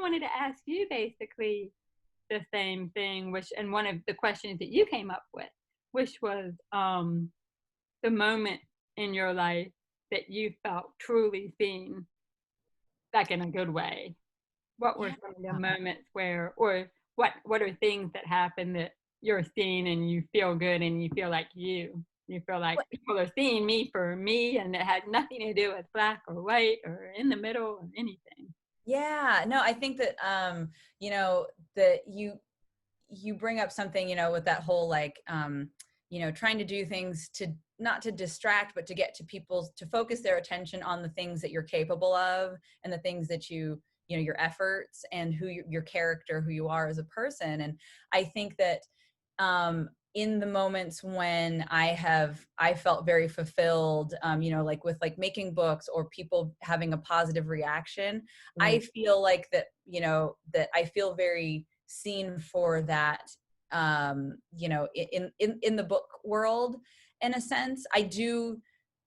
wanted to ask you basically the same thing, and one of the questions that you came up with, which was the moment in your life that you felt truly seen, like in a good way. What were some of the moments where, or what are things that happen that you're seen and you feel good and you feel like you feel like people are seeing me for me, and it had nothing to do with black or white or in the middle or anything? Yeah, no, I think that, you know, that you bring up something, you know, with that whole, like, you know, trying to do things to not to distract, but to get to people to focus their attention on the things that you're capable of and the things that you know, your efforts and who your character, who you are as a person. And I think that, in the moments when I felt very fulfilled, you know, like with like making books or people having a positive reaction, I feel like that, you know, that I feel very seen for that, you know, in the book world. In a sense, I do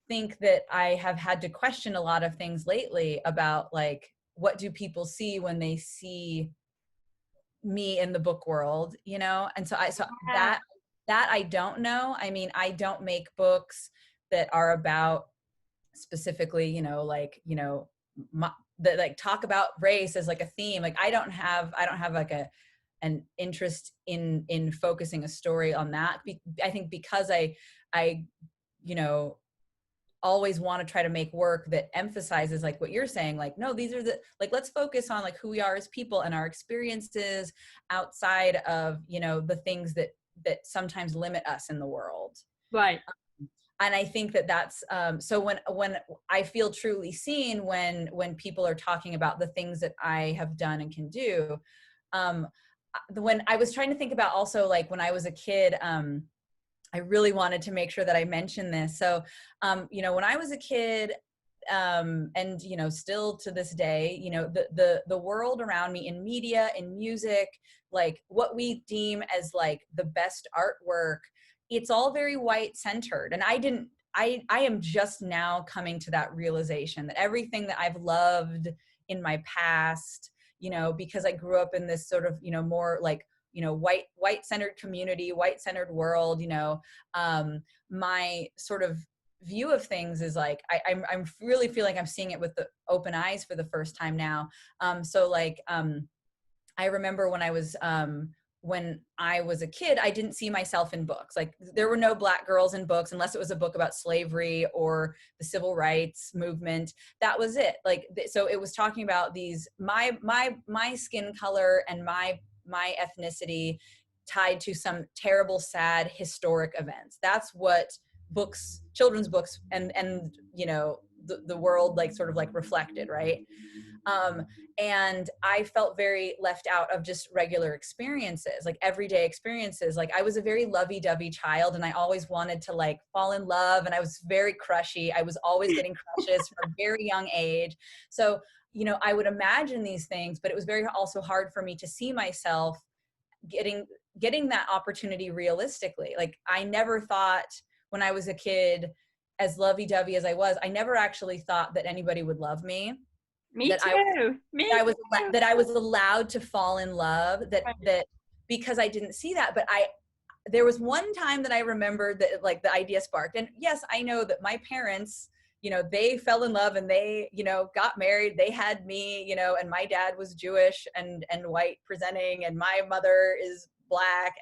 think that I have had to question a lot of things lately about, like, what do people see when they see me in the book world, you know? And so Yeah. that I don't know. I mean, I don't make books that are about specifically, you know, like, you know, that like talk about race as like a theme. Like I don't have like an interest in focusing a story on that. I think because I, you know, always want to try to make work that emphasizes like what you're saying, like, no, these are the, like, let's focus on like who we are as people and our experiences outside of, you know, the things that sometimes limit us in the world. Right. And I think that that's, so when I feel truly seen, when people are talking about the things that I have done and can do, when I was trying to think about also like when I was a kid, I really wanted to make sure that I mentioned this. So, you know, when I was a kid, and, you know, still to this day, you know, the world around me in media, in music, like what we deem as like the best artwork, it's all very white centered. And I am just now coming to that realization that everything that I've loved in my past, you know, because I grew up in this sort of, you know, more like, you know, white centered community, white centered world, you know, my sort of view of things is like, I'm really feel like I'm seeing it with the open eyes for the first time now. So like, I remember when I was a kid, I didn't see myself in books. Like there were no black girls in books unless it was a book about slavery or the civil rights movement. That was it. Like, so it was talking about these, my skin color and my ethnicity tied to some terrible, sad, historic events. That's what books, children's books, and you know, the world like sort of like reflected, right? And I felt very left out of just regular experiences, like everyday experiences. Like I was a very lovey-dovey child and I always wanted to like fall in love, and I was very crushy. I was always getting crushes from a very young age. So, you know, I would imagine these things, but it was very also hard for me to see myself getting that opportunity realistically. Like I never thought when I was a kid, as lovey-dovey as I was, I never actually thought that anybody would love me. Me too. That I was allowed to fall in love, that because I didn't see that. But there was one time that I remembered that like the idea sparked. And yes, I know that my parents, you know, they fell in love and they, you know, got married. They had me, you know, and my dad was Jewish and white presenting, and my mother is Black.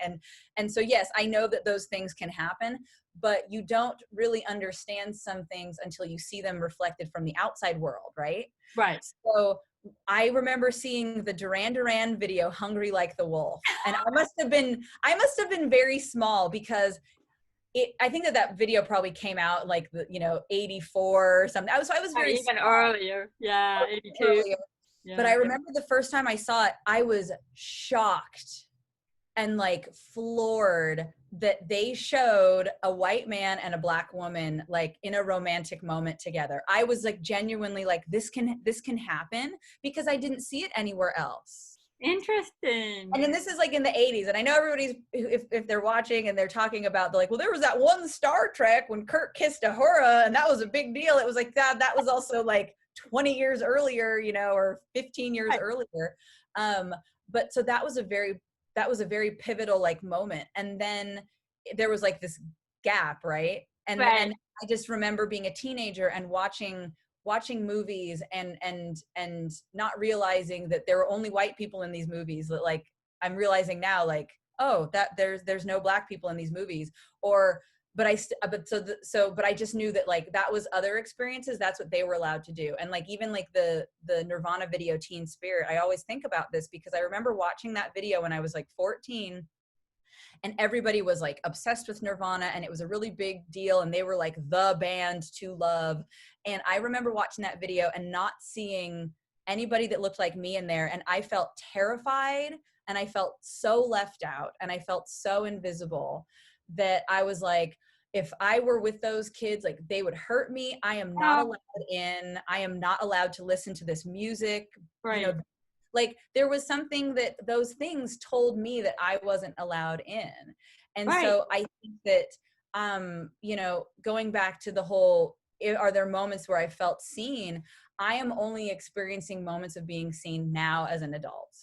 And so, yes, I know that those things can happen, but you don't really understand some things until you see them reflected from the outside world, right? Right. So I remember seeing the Duran Duran video, Hungry Like the Wolf. And I must have been very small, because I think that video probably came out like, you know, 84 or something. I was very even small. earlier. Yeah, 82. Earlier. Yeah. But I remember the first time I saw it, I was shocked and like floored that they showed a white man and a Black woman like in a romantic moment together. I was like genuinely like, this can happen, because I didn't see it anywhere else. Interesting. And then this is like in the 80s. And I know everybody's, if they're watching and they're talking about like, well, there was that one Star Trek when Kirk kissed Uhura and that was a big deal. It was like that was also like 20 years earlier, you know, or 15 years Right. earlier. But so that was a very pivotal like moment. And then there was like this gap, right? Right. And I just remember being a teenager and watching movies and not realizing that there were only white people in these movies. That like I'm realizing now, like, oh, that there's no black people in these movies. Or but but I just knew that like that was other experiences. That's what they were allowed to do. And like even like the Nirvana video Teen Spirit, I always think about this because I remember watching that video when I was like 14, and everybody was like obsessed with Nirvana, and it was a really big deal, and they were like the band to love. And I remember watching that video and not seeing anybody that looked like me in there, and I felt terrified, and I felt so left out, and I felt so invisible, that I was like, if I were with those kids, like they would hurt me. I am not Oh, allowed in. I am not allowed to listen to this music. You right. know, like there was something that those things told me that I wasn't allowed in. And Right. so I think that, you know, going back to the whole, are there moments where I felt seen? I am only experiencing moments of being seen now as an adult,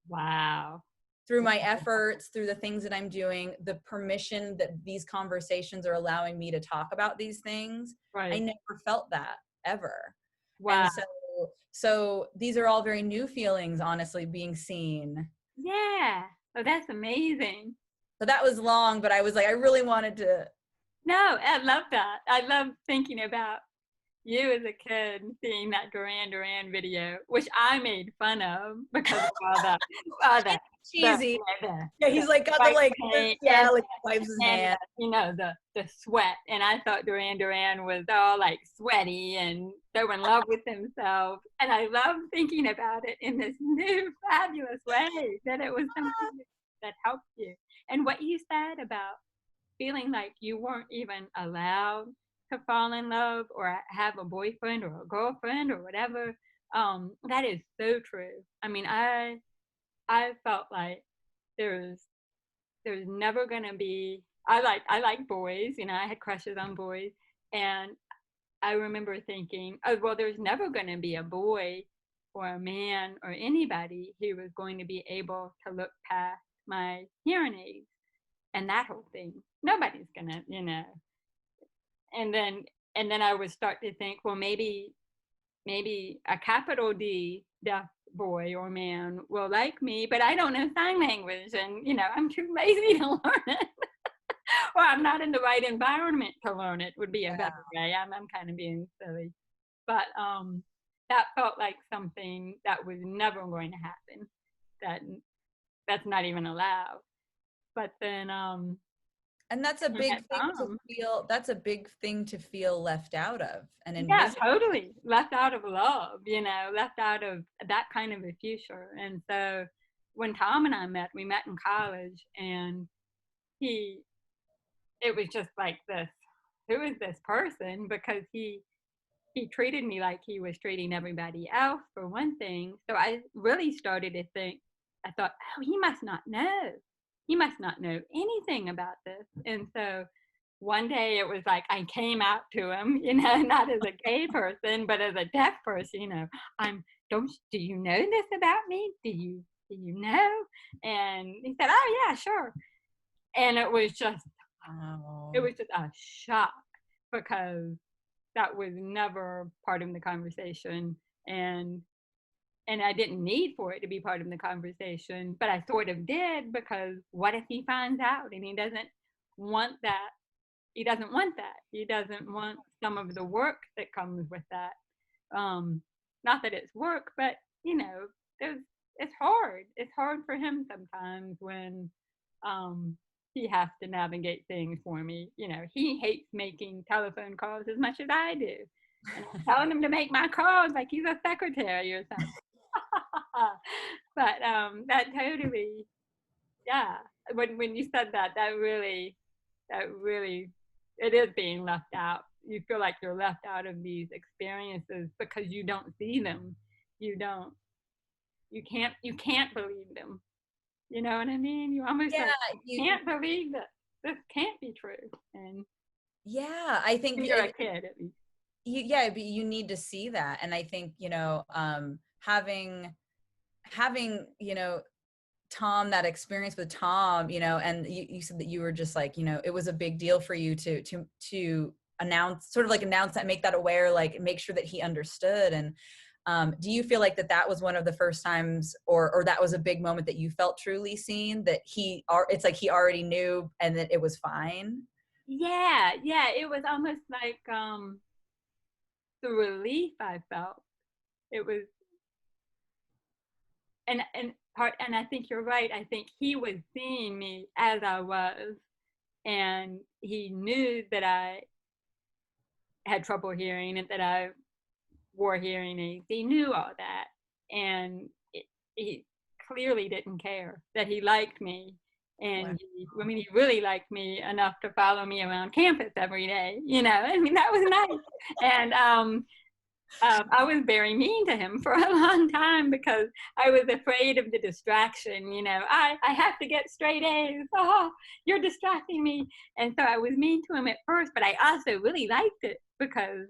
Wow. through my efforts, through the things that I'm doing, the permission that these conversations are allowing me to talk about these things. I Right. never felt that ever. Wow. And so these are all very new feelings, honestly, being seen. Yeah. Oh, that's amazing. So that was long, but I was like, I really wanted to. No, I love that. I love thinking about you as a kid seeing that Duran Duran video, which I made fun of because of all Cheesy. Yeah, the he's like got the white like, paint yeah, like wipes his and hand. you know the sweat. And I thought Duran Duran was all like sweaty and so in love with himself. And I love thinking about it in this new fabulous way, that it was something that helped you. And what you said about feeling like you weren't even allowed to fall in love or have a boyfriend or a girlfriend or whatever, that is so true. I mean, I felt like there's there's never gonna be. I like boys, you know. I had crushes on boys, and I remember thinking, oh well, there's never gonna be a boy or a man or anybody who was going to be able to look past my hearing aids and that whole thing. Nobody's gonna, you know. And then and then I would start to think, well, maybe a capital D deaf boy or man will like me, but I don't know sign language, and you know, I'm too lazy to learn it. Or I'm not in the right environment to learn it would be a better way. I'm kind of being silly. But that felt like something that was never going to happen. That that's not even allowed. But then And that's a I met big thing to Tom. feel. That's a big thing to feel left out of and Yeah, invisible. totally. Left out of love, you know, left out of that kind of a future. And so when Tom and I met, we met in college, and he, it was just like this, who is this person? Because he treated me like he was treating everybody else, for one thing. So I really started to think, I thought, oh, he must not know. He must not know anything about this. And so one day it was like I came out to him, you know, not as a gay person, but as a deaf person, you know, do you know this about me? Do you know? And he said, oh yeah, sure. And it Wow. was just a shock because that was never part of the conversation. And and I didn't need for it to be part of the conversation, but I sort of did, because what if he finds out and he doesn't want that? He doesn't want that. He doesn't want some of the work that comes with that. Not that it's work, but you know, there's it's hard. It's hard for him sometimes when um, he has to navigate things for me. You know, he hates making telephone calls as much as I do, and I'm telling him to make my calls like he's a secretary or something. But that totally, yeah. When you said that, that really, it is being left out. You feel like you're left out of these experiences because you don't see them. You don't. You can't believe them. You know what I mean? You almost Yeah, like you can't believe that this can't be true. And yeah, I think when you're a kid, at least. yeah, but you need to see that. And I think, having, Tom, that experience with Tom, and you said that you were just like, it was a big deal for you to announce, sort of like announce that, make that aware, like make sure that he understood. And do you feel like that was one of the first times, or that was a big moment that you felt truly seen, that it's like he already knew and that it was fine? Yeah, it was almost like the relief I felt. It was, and I think you're right. I think he was seeing me as I was, and he knew that I had trouble hearing and that I wore hearing aids. He knew all that, and he clearly didn't care that he liked me. Wow. And he really liked me enough to follow me around campus every day. That was nice. And I was very mean to him for a long time because I was afraid of the distraction. I have to get straight A's. Oh, you're distracting me. And so I was mean to him at first, but I also really liked it because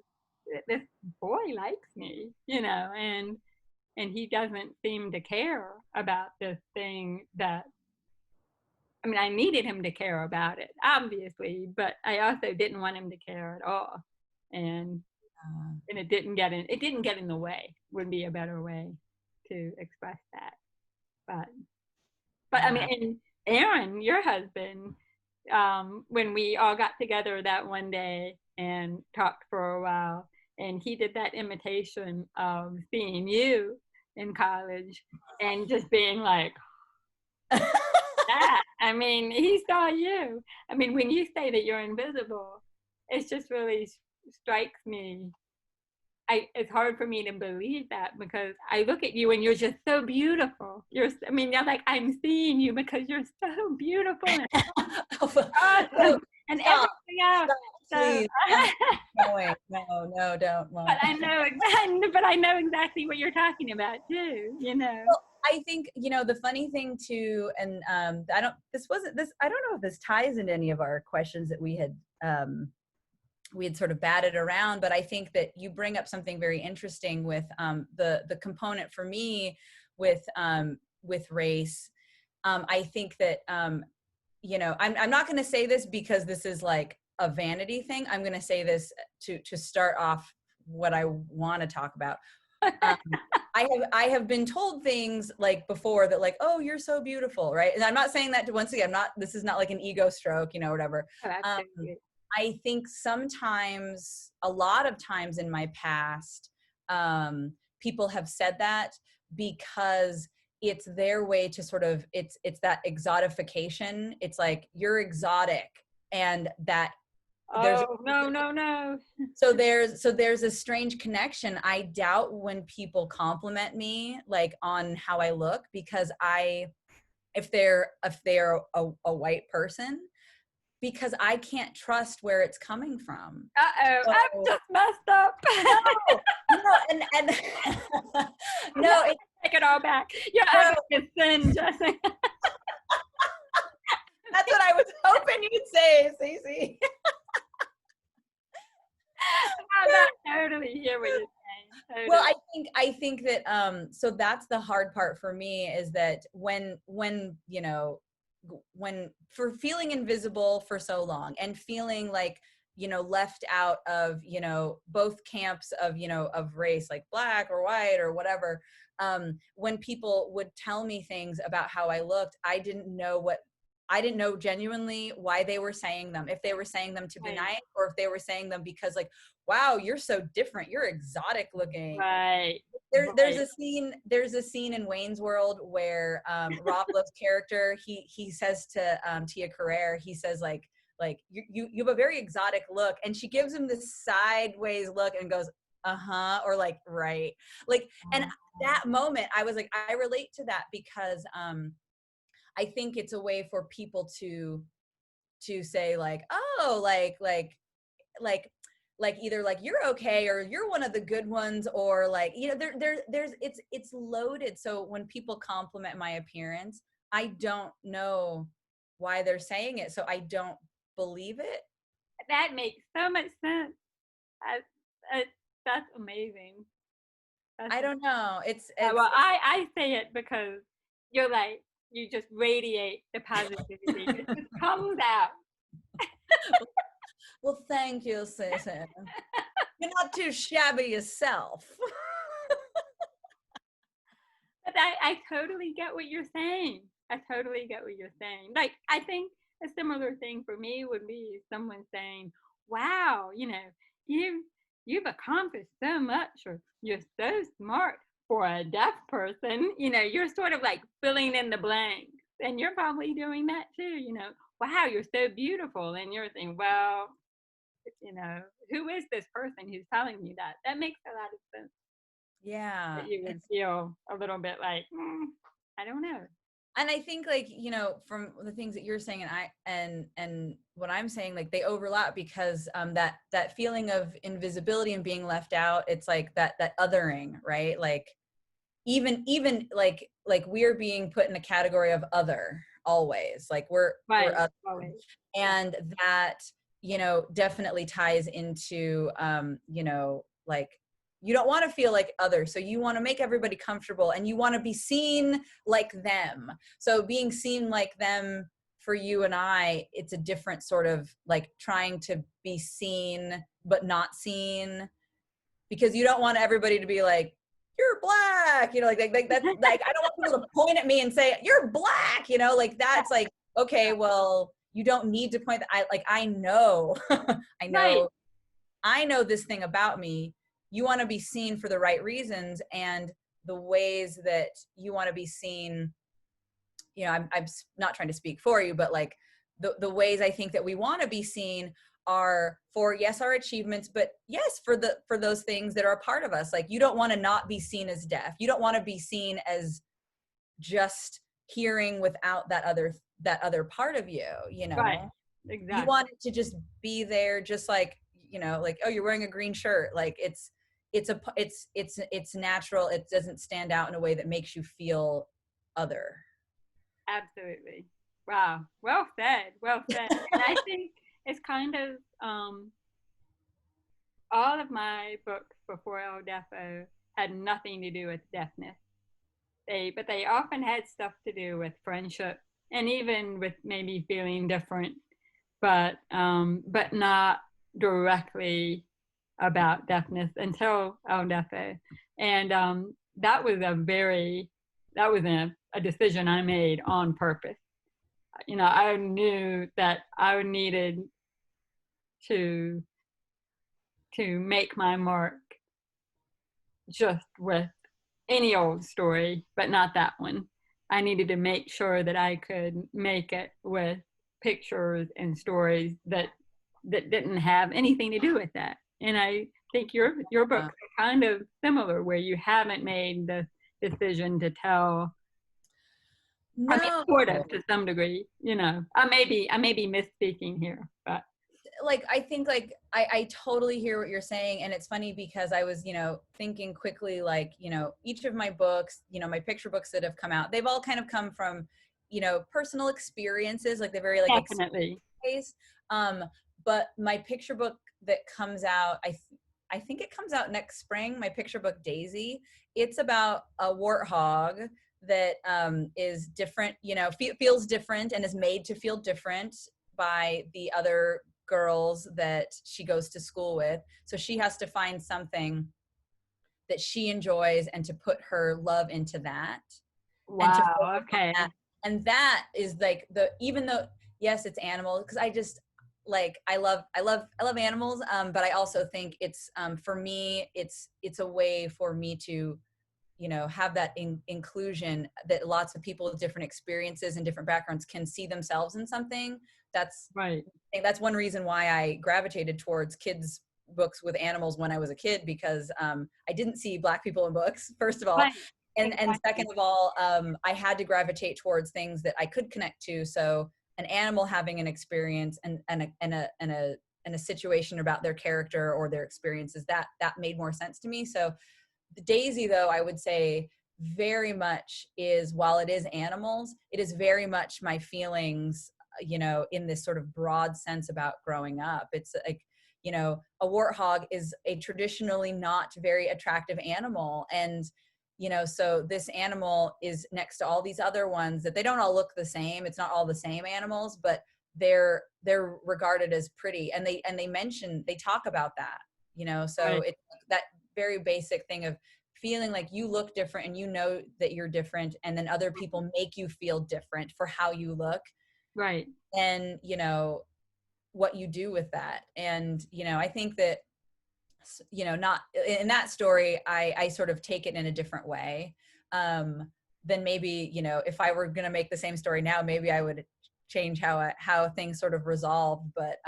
this boy likes me, and he doesn't seem to care about this thing that, I needed him to care about it, obviously, but I also didn't want him to care at all. And it didn't get in the way, would be a better way to express that. But Yeah. and Aaron, your husband, when we all got together that one day and talked for a while, and he did that imitation of seeing you in college and just being like that. He saw you. When you say that you're invisible, it just really strikes me. It's hard for me to believe that because I look at you and you're just so beautiful. You're like, I'm seeing you because you're so beautiful and awesome and everything else. Please, no, don't. But I know exactly what you're talking about too. Well, I think, the funny thing too, and I don't know if this ties into any of our questions that we had sort of batted around, but I think that you bring up something very interesting with the component for me with race. I think that I'm not going to say this because this is like a vanity thing. I'm going to say this to start off what I want to talk about. I have been told things like before that, like, oh, you're so beautiful, right? And I'm not saying that once again, this is not like an ego stroke, whatever. I think sometimes, a lot of times in my past, people have said that because it's their way to sort of, it's that exotification. It's like, you're exotic, and that no. So there's a strange connection. I doubt when people compliment me, like, on how I look, because if they're a white person, because I can't trust where it's coming from. So, I've just messed up. And no, take it all back. You're a sin, Jessica. That's what I was hoping you'd say, Cece. I totally hear what you're saying. Totally. Well, I think that so that's the hard part for me, is that when for feeling invisible for so long and feeling like, left out of, both camps of, of race, like black or white or whatever, when people would tell me things about how I looked, I didn't know genuinely why they were saying them. If they were saying them to be nice, or if they were saying them because, like, wow, you're so different, you're exotic looking. Right. There's a scene in Wayne's World where Rob Lowe's character, he says to Tia Carrere, he says like you have a very exotic look, and she gives him this sideways look and goes, uh-huh, or like, right, like, and that moment I was like, I relate to that, because I think it's a way for people to say, like, oh, like either like, you're okay, or you're one of the good ones, or like, there's it's loaded. So when people compliment my appearance, I don't know why they're saying it, so I don't believe it. That makes so much sense. that's amazing. That's I don't know. well, I say it because you're like, you just radiate the positivity. It just comes out. Well, thank you, Cece. You're not too shabby yourself. But I totally get what you're saying. I totally get what you're saying. Like, I think a similar thing for me would be someone saying, wow, you you've accomplished so much, or you're so smart for a deaf person. You're sort of like filling in the blanks. And you're probably doing that too. Wow, you're so beautiful. And you're thinking, well, you know, who is this person who's telling me that? That makes a lot of sense. Yeah. That you would feel a little bit like, I don't know. And I think, like, from the things that you're saying and what I'm saying, like, they overlap because that feeling of invisibility and being left out, it's like that othering, right? Like, even like we're being put in a category of other always, like we're Right. other. Always. And that definitely ties into like, you don't want to feel like other, so you want to make everybody comfortable and you want to be seen like them. So being seen like them for you and I, it's a different sort of like trying to be seen but not seen, because you don't want everybody to be like, you're black, like that's like, I don't want people to point at me and say you're black, like that's like, okay, well, you don't need to point that. I know Right. I know this thing about me. You want to be seen for the right reasons, and the ways that you want to be seen, I'm not trying to speak for you, but like the ways I think that we want to be seen are for, yes, our achievements, but yes, for those things that are a part of us. Like, you don't want to not be seen as deaf. You don't want to be seen as just hearing without that other part of you, Right. Exactly. You want it to just be there, just like, like, oh, you're wearing a green shirt. Like, it's natural. It doesn't stand out in a way that makes you feel other. Absolutely. Wow. Well said. Well said. And I think it's kind of all of my books before El Defo had nothing to do with deafness. But they often had stuff to do with friendship and even with maybe feeling different, but not directly about deafness until El Defo. And that was a decision I made on purpose. I knew that I needed to make my mark just with any old story, but not that one. I needed to make sure that I could make it with pictures and stories that didn't have anything to do with that. And I think your books are kind of similar, where you haven't made the decision to tell. No. I mean, sort of, to some degree. I may be misspeaking here, but like, I think, like, I totally hear what you're saying. And it's funny because I was, thinking quickly, like, each of my books, my picture books that have come out, they've all kind of come from, personal experiences, like they're very like definitely. But my picture book that comes out, I think it comes out next spring, my picture book Daisy, it's about a warthog that is different, feels different and is made to feel different by the other girls that she goes to school with. So she has to find something that she enjoys and to put her love into that. Wow. Okay. And that is like even though, yes, it's animals, because I just like, I love animals. But I also think it's, for me, it's a way for me to, have that inclusion, that lots of people with different experiences and different backgrounds can see themselves in something. That's right. I think that's one reason why I gravitated towards kids' books with animals when I was a kid, because I didn't see Black people in books, first of all. Right. And second of all, I had to gravitate towards things that I could connect to. So an animal having an experience and a situation about their character or their experiences, that made more sense to me. So the Daisy, though, I would say very much is, while it is animals, it is very much my feelings, in this sort of broad sense about growing up. It's like, you know, a warthog is a traditionally not very attractive animal. And, you know, so this animal is next to all these other ones that they don't all look the same. It's not all the same animals, but they're regarded as pretty. And they talk about that, you know, so Right. it's that very basic thing of feeling like you look different and you know that you're different, and then other people make you feel different for how you look. Right. And, you know, what you do with that. And, you know, I think that, you know, not in that story, I sort of take it in a different way. Then maybe, you know, if I were going to make the same story now, maybe I would change how things sort of resolved. But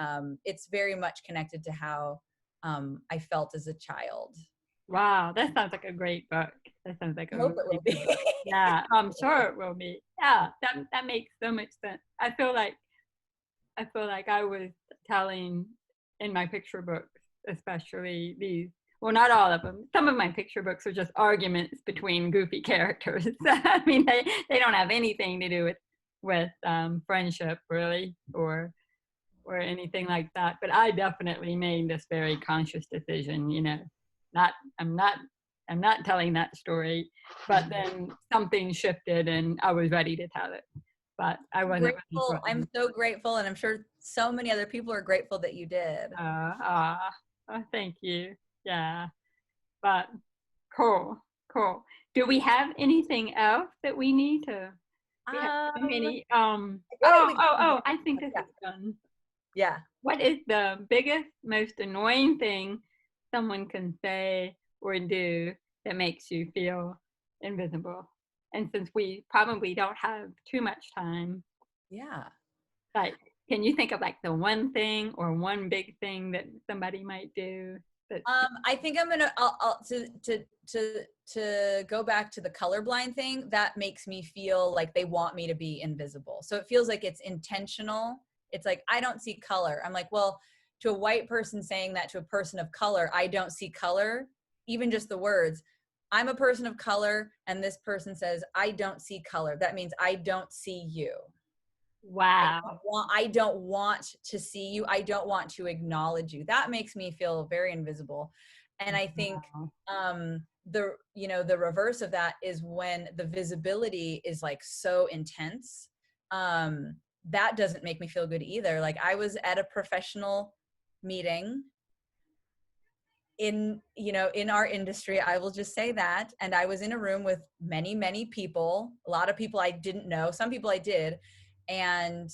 it's very much connected to how I felt as a child. Wow, that sounds like a great book. That sounds like I a hope it really will be. good book. Yeah, I'm sure it will be. Yeah, that makes so much sense. I feel like I was telling in my picture books, especially these. Well, not all of them. Some of my picture books are just arguments between goofy characters. I mean, they don't have anything to do with friendship really, or anything like that. But I definitely made this very conscious decision. You know, not I'm not I'm not telling that story, but then something shifted and I was ready to tell it. But I wasn't ready for Grateful. I'm it. so grateful, and I'm sure so many other people are grateful that you did. Thank you. Yeah, but cool, cool. Do we have anything else that we need to? We have so I many. feel like we I think this yeah. is done. Yeah. What is the biggest, most annoying thing someone can say or do that makes you feel invisible? And since we probably don't have too much time, Yeah. like, can you think of like the one thing or one big thing that somebody might do? That I think I'll to go back to the colorblind thing. That makes me feel like they want me to be invisible. So it feels like it's intentional. It's like, I don't see color. I'm like, well, to a white person saying that to a person of color, I don't see color, even just the words, I'm a person of color, and this person says, I don't see color. That means I don't see you. wow. I don't want to see you. I don't want to acknowledge you. That makes me feel very invisible. And I think Wow. the, you know, the reverse of that is when the visibility is like so intense. That doesn't make me feel good either. Like, I was at a professional meeting in, you know, in our industry, I will just say that. And I was in a room with many people, a lot of people I didn't know, some people I did. And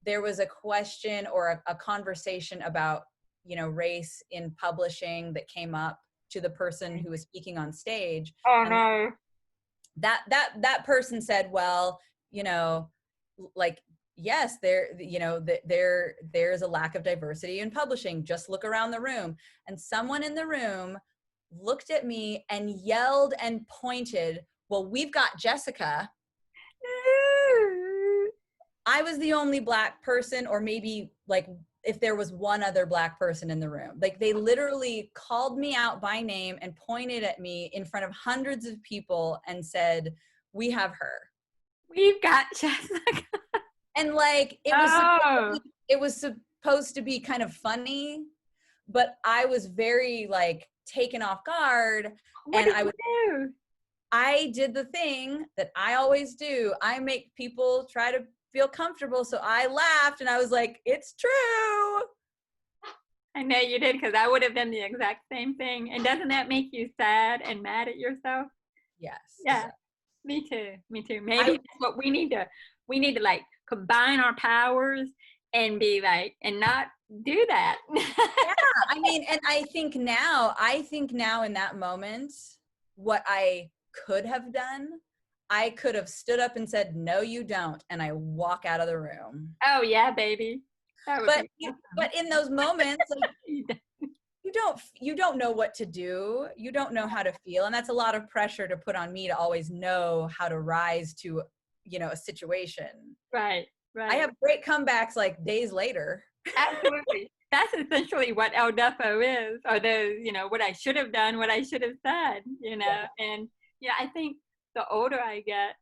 there was a question or a conversation about, you know, race in publishing that came up to the person who was speaking on stage. Oh And no. that person said, well, you know, like, yes, you know, there's a lack of diversity in publishing. Just look around the room. And someone in the room looked at me and yelled and pointed, well, we've got Jessica. I was the only Black person, or maybe like if there was one other Black person in the room. Like, they literally called me out by name and pointed at me in front of hundreds of people and said, we have her. We've got Jessica. And like, Oh, it was supposed to be kind of funny, but I was very like taken off guard. what And did you do? I did the thing that I always do. I make people try to feel comfortable. So I laughed and I was like, it's true. I know you did, because I would have done the exact same thing. And doesn't that make you sad and mad at yourself? Yes. Yeah, me too. Me too. I, Maybe that's what we need to. We need to like combine our powers and be like, and not do that. yeah, I mean, and I think now in that moment, what I could have done, I could have stood up and said, no, you don't. And I walk out of the room. Oh yeah, baby. That would be awesome. But in those moments, like, you don't know what to do. You don't know how to feel. And that's a lot of pressure to put on me to always know how to rise to, you know, a situation. Right, I right. have great comebacks like days later. Absolutely. That's essentially what El Defo is, or those, you know, what I should have done, what I should have said, you know. Yeah. And yeah, I think the older I get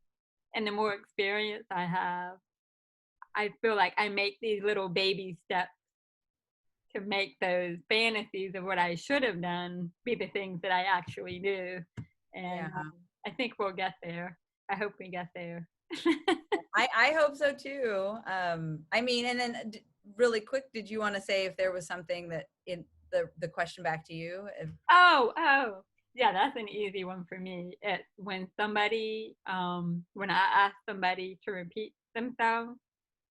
and the more experience I have, I feel like I make these little baby steps to make those fantasies of what I should have done be the things that I actually do. And Yeah. I think we'll get there. I hope we get there. I hope so too. I mean, and then really quick, did you want to say if there was something that in the question back to you? Oh, yeah, that's an easy one for me. It's when somebody, when I ask somebody to repeat themselves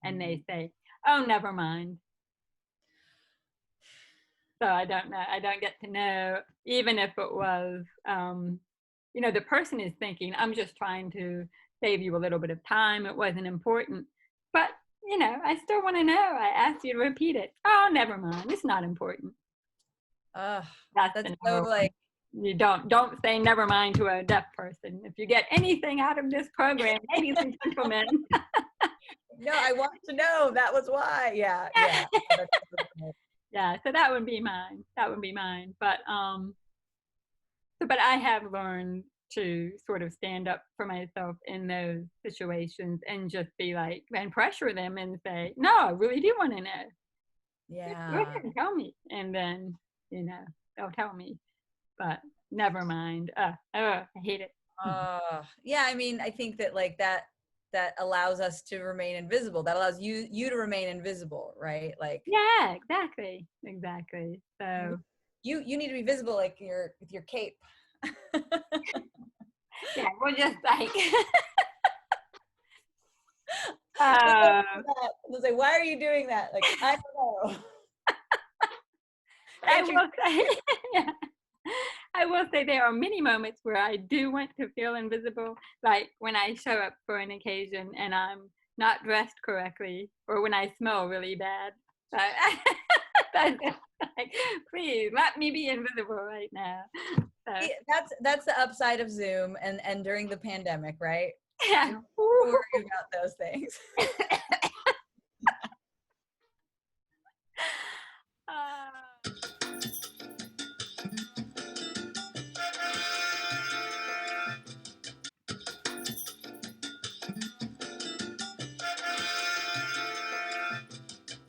and they say, "Oh, never mind." So I don't know. I don't get to know, even if it was, the person is thinking, I'm just trying to save you a little bit of time. It wasn't important. But, I still want to know. I asked you to repeat it. Oh, never mind. It's not important. That's That's the so number one. like, You don't say never mind to a deaf person. If you get anything out of this program, ladies and gentlemen. no, I want to know. That was why. Yeah. That's so cool. Yeah, so that would be mine. That would be mine. But I have learned to sort of stand up for myself in those situations and just be like, and pressure them and say, no, I really do want to know. Go Yeah. ahead and tell me. And then, they'll tell me. But never mind. I hate it. Yeah. I mean, I think that like that allows us to remain invisible. That allows you to remain invisible, right? Like, Yeah, exactly. So you need to be visible, like with your cape. yeah, we're just like They'll say, why are you doing that? Like, I don't know. I will say, yeah. I will say there are many moments where I do want to feel invisible, like when I show up for an occasion and I'm not dressed correctly, or when I smell really bad. But like, please let me be invisible right now. So, That's the upside of Zoom and during the pandemic, right? yeah. Don't worry about those things.